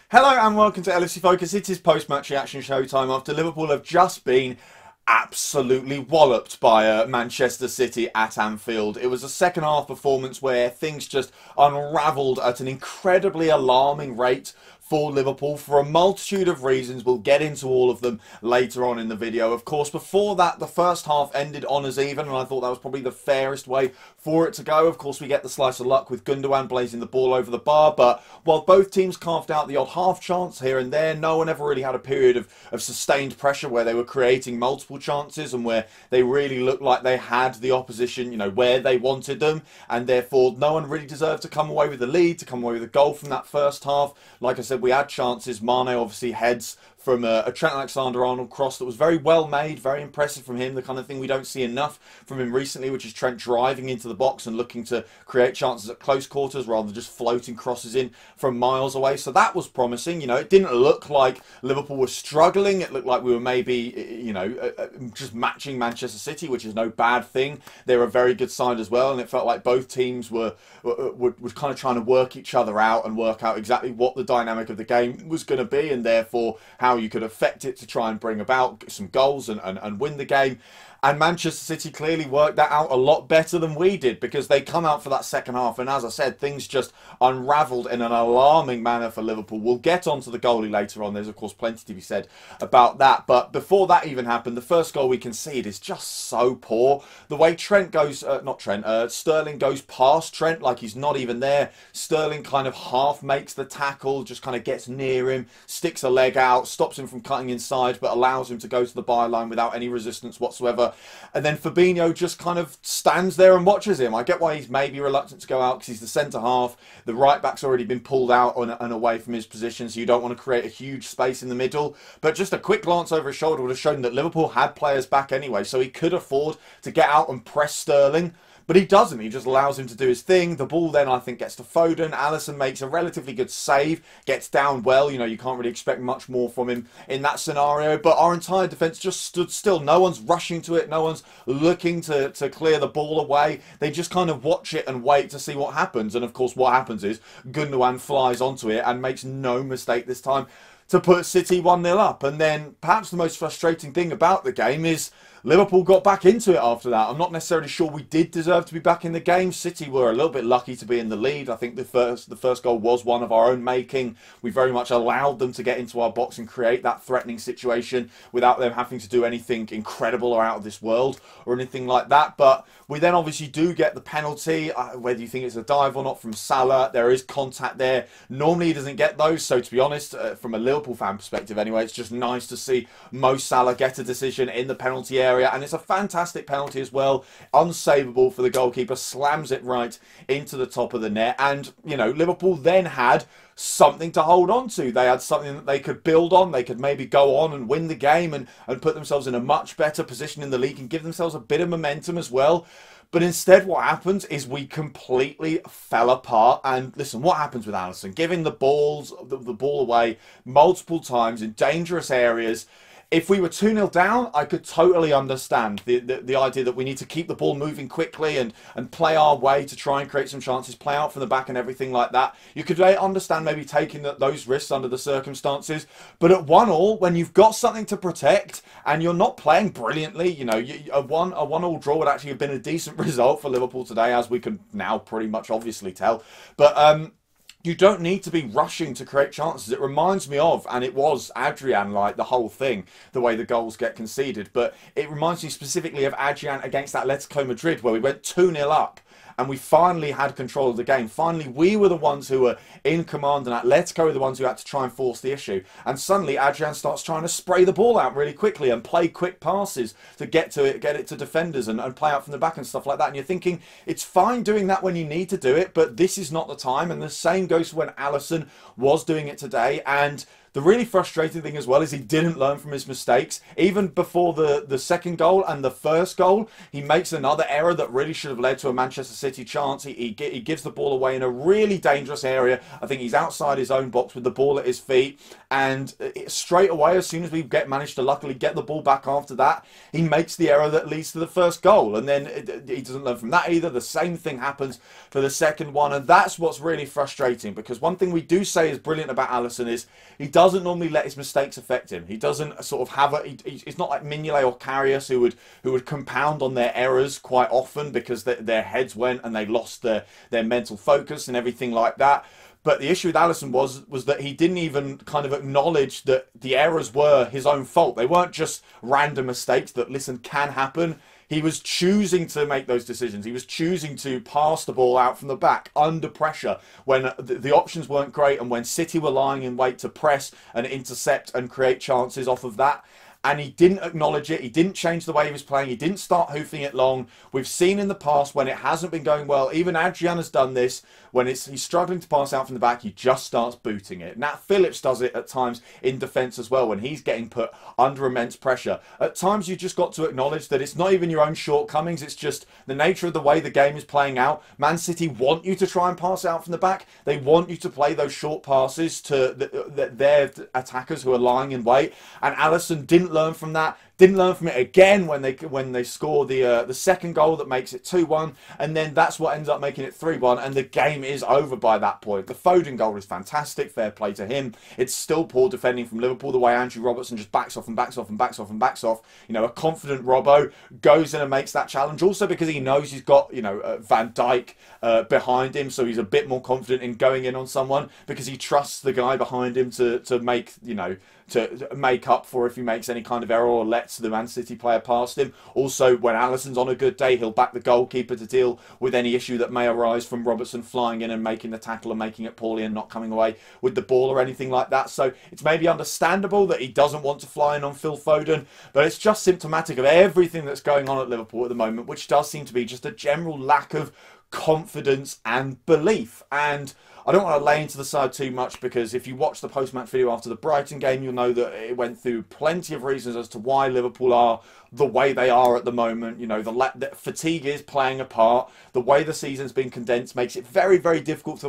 Hello and welcome to LFC Focus. It is post-match reaction showtime after Liverpool have just been absolutely walloped by Manchester City at Anfield. It was a second half performance where things just unravelled at an incredibly alarming rate for Liverpool for a multitude of reasons. We'll get into all of them later on in the video. Of course, before that, the first half ended honours even, and I thought that was probably the fairest way for it to go. Of course, we get the slice of luck with Gundogan blazing the ball over the bar, but while both teams carved out the odd half chance here and there, no one ever really had a period of sustained pressure where they were creating multiple chances and where they really looked like they had the opposition, you know, where they wanted them, and therefore no one really deserved to come away with the lead, to come away with a goal from that first half. Like I said, we had chances. Mane obviously heads from a Trent Alexander-Arnold cross that was very well made, very impressive from him, the kind of thing we don't see enough from him recently, which is Trent driving into the box and looking to create chances at close quarters rather than just floating crosses in from miles away. So that was promising. You know, it didn't look like Liverpool was struggling. It looked like we were maybe, you know, just matching Manchester City, which is no bad thing. They're a very good side as well, and it felt like both teams were kind of trying to work each other out and work out exactly what the dynamic of the game was going to be, and therefore how you could affect it to try and bring about some goals and win the game. And Manchester City clearly worked that out a lot better than we did, because they come out for that second half and, as I said, things just unravelled in an alarming manner for Liverpool. We'll get onto the goalie later on. There's, of course, plenty to be said about that. But before that even happened, the first goal we concede is just so poor. The way Trent goes, Sterling goes past Trent like he's not even there. Sterling kind of half makes the tackle, just kind of gets near him, sticks a leg out, stops him from cutting inside, but allows him to go to the byline without any resistance whatsoever. And then Fabinho just kind of stands there and watches him. I get why he's maybe reluctant to go out, because he's the centre half. The right back's already been pulled out and away from his position, so you don't want to create a huge space in the middle. But just a quick glance over his shoulder would have shown that Liverpool had players back anyway, so he could afford to get out and press Sterling. But he doesn't. He just allows him to do his thing. The ball then, I think, gets to Foden. Alisson makes a relatively good save, gets down well. You know, you can't really expect much more from him in that scenario. But our entire defence just stood still. No one's rushing to it. No one's looking to clear the ball away. They just kind of watch it and wait to see what happens. And, of course, what happens is Gundogan flies onto it and makes no mistake this time to put City 1-0 up. And then perhaps the most frustrating thing about the game is Liverpool got back into it after that. I'm not necessarily sure we did deserve to be back in the game. City were a little bit lucky to be in the lead. I think the first goal was one of our own making. We very much allowed them to get into our box and create that threatening situation without them having to do anything incredible or out of this world or anything like that. But we then obviously do get the penalty, whether you think it's a dive or not, from Salah. There is contact there. Normally he doesn't get those, so to be honest, from a Liverpool fan perspective anyway, it's just nice to see Mo Salah get a decision in the penalty area. And it's a fantastic penalty as well, unsavable for the goalkeeper, slams it right into the top of the net. And, you know, Liverpool then had something to hold on to. They had something that they could build on. They could maybe go on and win the game and put themselves in a much better position in the league and give themselves a bit of momentum as well. But instead what happens is we completely fell apart. And listen, what happens with Alisson? Giving the ball away multiple times in dangerous areas. If we were 2-0 down, I could totally understand the idea that we need to keep the ball moving quickly and play our way to try and create some chances, play out from the back and everything like that. You could understand maybe taking those risks under the circumstances. But at 1-1, when you've got something to protect and you're not playing brilliantly, you know, a 1-1 draw would actually have been a decent result for Liverpool today, as we can now pretty much obviously tell. But you don't need to be rushing to create chances. It reminds me of, and it was Adrian, like the whole thing, the way the goals get conceded. But it reminds me specifically of Adrian against Atletico Madrid, where we went 2-0 up. And we finally had control of the game. Finally, we were the ones who were in command, and Atletico were the ones who had to try and force the issue. And suddenly, Adrian starts trying to spray the ball out really quickly and play quick passes to get it to defenders and play out from the back and stuff like that. And you're thinking, it's fine doing that when you need to do it, but this is not the time. And the same goes for when Alisson was doing it today. And The really frustrating thing as well is he didn't learn from his mistakes. Even before the second goal and the first goal, he makes another error that really should have led to a Manchester City chance. He gives the ball away in a really dangerous area. I think he's outside his own box with the ball at his feet, and straight away, as soon as we managed to luckily get the ball back after that, he makes the error that leads to the first goal, and then he doesn't learn from that either. The same thing happens for the second one, and that's what's really frustrating, because one thing we do say is brilliant about Alisson is he doesn't normally let his mistakes affect him. He doesn't sort of have it's not like Mignolet or Karius who would compound on their errors quite often because their heads went and they lost their mental focus and everything like that. But the issue with Alisson was that he didn't even kind of acknowledge that the errors were his own fault. They weren't just random mistakes that, listen, can happen. He was choosing to make those decisions. He was choosing to pass the ball out from the back under pressure when the options weren't great and when City were lying in wait to press and intercept and create chances off of that. And he didn't acknowledge it. He didn't change the way he was playing. He didn't start hoofing it long. We've seen in the past when it hasn't been going well, even Adrian has done this, when he's struggling to pass out from the back, he just starts booting it. Nat Phillips does it at times in defence as well when he's getting put under immense pressure. At times you've just got to acknowledge that it's not even your own shortcomings, it's just the nature of the way the game is playing out. Man City want you to try and pass out from the back. They want you to play those short passes to their attackers who are lying in wait, and Alisson didn't learn from that. Didn't learn from it again when they score the second goal that makes it 2-1, and then that's what ends up making it 3-1, and the game is over by that point. The Foden goal is fantastic, fair play to him. It's still poor defending from Liverpool, the way Andrew Robertson just backs off and backs off and backs off and backs off. You know, a confident Robbo goes in and makes that challenge, also because he knows he's got, you know, Van Dijk behind him, so he's a bit more confident in going in on someone because he trusts the guy behind him to make, you know, to make up for if he makes any kind of error or lets the Man City player past him. Also, when Alisson's on a good day, he'll back the goalkeeper to deal with any issue that may arise from Robertson flying in and making the tackle and making it poorly and not coming away with the ball or anything like that. So it's maybe understandable that he doesn't want to fly in on Phil Foden, but it's just symptomatic of everything that's going on at Liverpool at the moment, which does seem to be just a general lack of confidence and belief. And I don't want to lay into the side too much, because if you watch the post-match video after the Brighton game, you'll know that it went through plenty of reasons as to why Liverpool are the way they are at the moment. You know, the fatigue is playing a part. The way the season's been condensed makes it very, very difficult for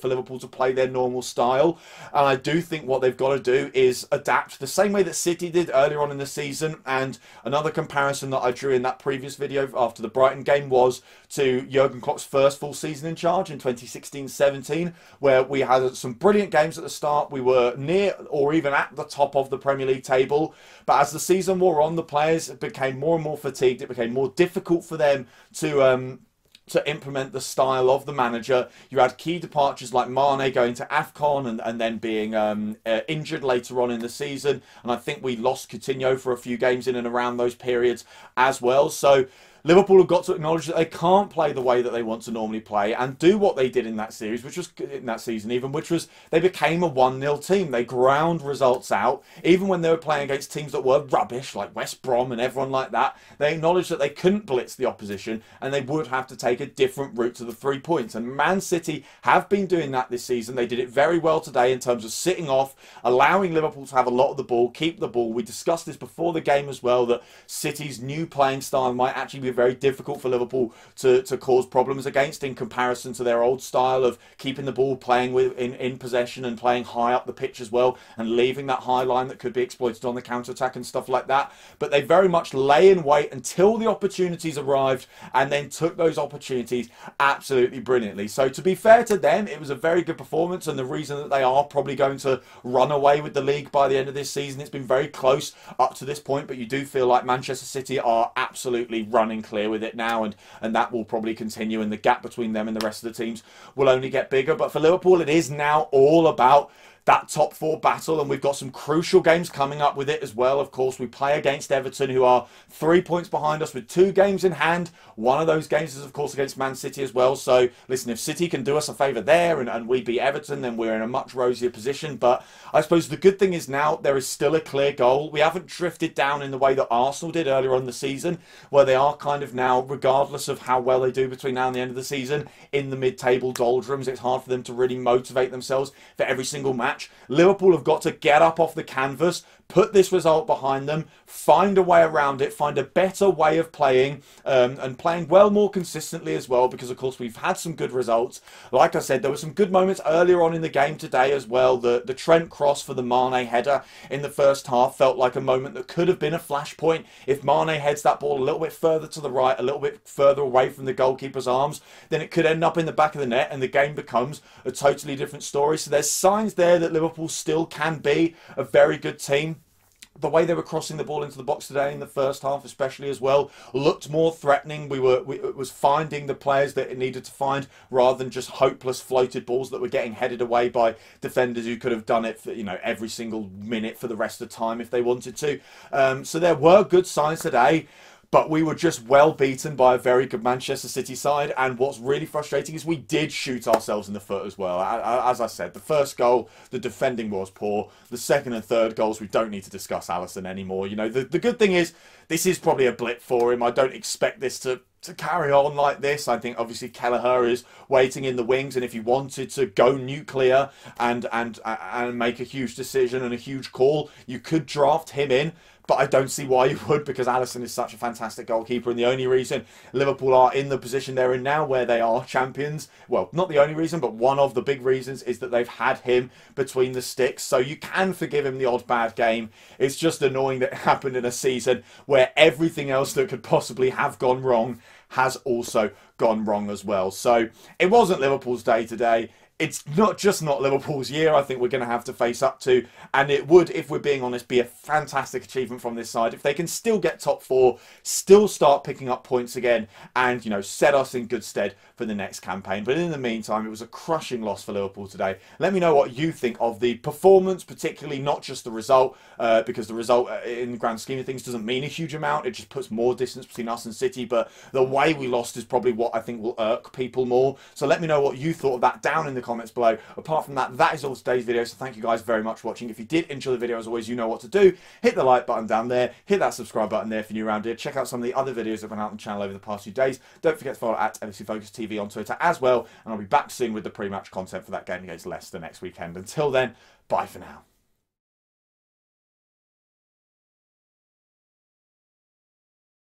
Liverpool to play their normal style. And I do think what they've got to do is adapt the same way that City did earlier on in the season. And another comparison that I drew in that previous video after the Brighton game was to Jurgen Klopp's first full season in charge in 2016-17, where we had some brilliant games at the start. We were near or even at the top of the Premier League table. But as the season wore on, the players became more and more fatigued. It became more difficult for them to implement the style of the manager. You had key departures like Mane going to AFCON and then being injured later on in the season. And I think we lost Coutinho for a few games in and around those periods as well. So Liverpool have got to acknowledge that they can't play the way that they want to normally play and do what they did in that series, which was in that season even, which was they became a 1-0 team. They ground results out, even when they were playing against teams that were rubbish, like West Brom and everyone like that. They acknowledged that they couldn't blitz the opposition and they would have to take a different route to the 3 points. And Man City have been doing that this season. They did it very well today in terms of sitting off, allowing Liverpool to have a lot of the ball, keep the ball. We discussed this before the game as well, that City's new playing style might actually be very difficult for Liverpool to cause problems against in comparison to their old style of keeping the ball, playing in possession and playing high up the pitch as well, and leaving that high line that could be exploited on the counter-attack and stuff like that. But they very much lay in wait until the opportunities arrived and then took those opportunities absolutely brilliantly. So to be fair to them, it was a very good performance, and the reason that they are probably going to run away with the league by the end of this season. It's been very close up to this point, but you do feel like Manchester City are absolutely running clear with it now, and that will probably continue, and the gap between them and the rest of the teams will only get bigger. But for Liverpool, it is now all about that top 4 battle, and we've got some crucial games coming up with it as well. Of course, we play against Everton, who are 3 points behind us with 2 games in hand. One of those games is, of course, against Man City as well. So, listen, if City can do us a favour there and we beat Everton, then we're in a much rosier position. But I suppose the good thing is now there is still a clear goal. We haven't drifted down in the way that Arsenal did earlier on in the season, where they are kind of now, regardless of how well they do between now and the end of the season, in the mid-table doldrums. It's hard for them to really motivate themselves for every single match. match. Liverpool have got to get up off the canvas, put this result behind them, find a way around it, find a better way of playing, and playing well more consistently as well, because of course we've had some good results. Like I said, there were some good moments earlier on in the game today as well. The Trent cross for the Mane header in the first half felt like a moment that could have been a flashpoint. If Mane heads that ball a little bit further to the right, a little bit further away from the goalkeeper's arms, then it could end up in the back of the net and the game becomes a totally different story. So there's signs there that Liverpool still can be a very good team. The way they were crossing the ball into the box today in the first half, especially as well, looked more threatening. It was finding the players that it needed to find, rather than just hopeless floated balls that were getting headed away by defenders who could have done it for, you know, every single minute for the rest of the time if they wanted to. So there were good signs today. But we were just well beaten by a very good Manchester City side. And what's really frustrating is we did shoot ourselves in the foot as well. As I said, the first goal, the defending was poor. The second and third goals, we don't need to discuss Alisson anymore. You know, the good thing is, this is probably a blip for him. I don't expect this to carry on like this. I think obviously Kelleher is waiting in the wings, and if he wanted to go nuclear and make a huge decision and a huge call, you could draft him in. But I don't see why you would, because Alisson is such a fantastic goalkeeper, and the only reason Liverpool are in the position they're in now, where they are champions, well, not the only reason, but one of the big reasons, is that they've had him between the sticks. So you can forgive him the odd bad game. It's just annoying that it happened in a season where everything else that could possibly have gone wrong has also gone wrong as well. So it wasn't Liverpool's day today. It's not Liverpool's year. I think we're going to have to face up to, and it would, if we're being honest, be a fantastic achievement from this side if they can still get top four, still start picking up points again, and, you know, set us in good stead for the next campaign. But in the meantime, it was a crushing loss for Liverpool today. Let me know what you think of the performance, particularly not just the result, because the result in the grand scheme of things doesn't mean a huge amount. It just puts more distance between us and City, but the way we lost is probably what I think will irk people more. So let me know what you thought of that down in the comments below. Apart from that, that is all today's video, so thank you guys very much for watching. If you did enjoy the video, as always, you know what to do. Hit the like button down there, hit that subscribe button there if you're new around here. Check out some of the other videos that have been out on the channel over the past few days. Don't forget to follow at LIVMCI Focus TV on Twitter as well, and I'll be back soon with the pre-match content for that game against Leicester next weekend. Until then, bye for now.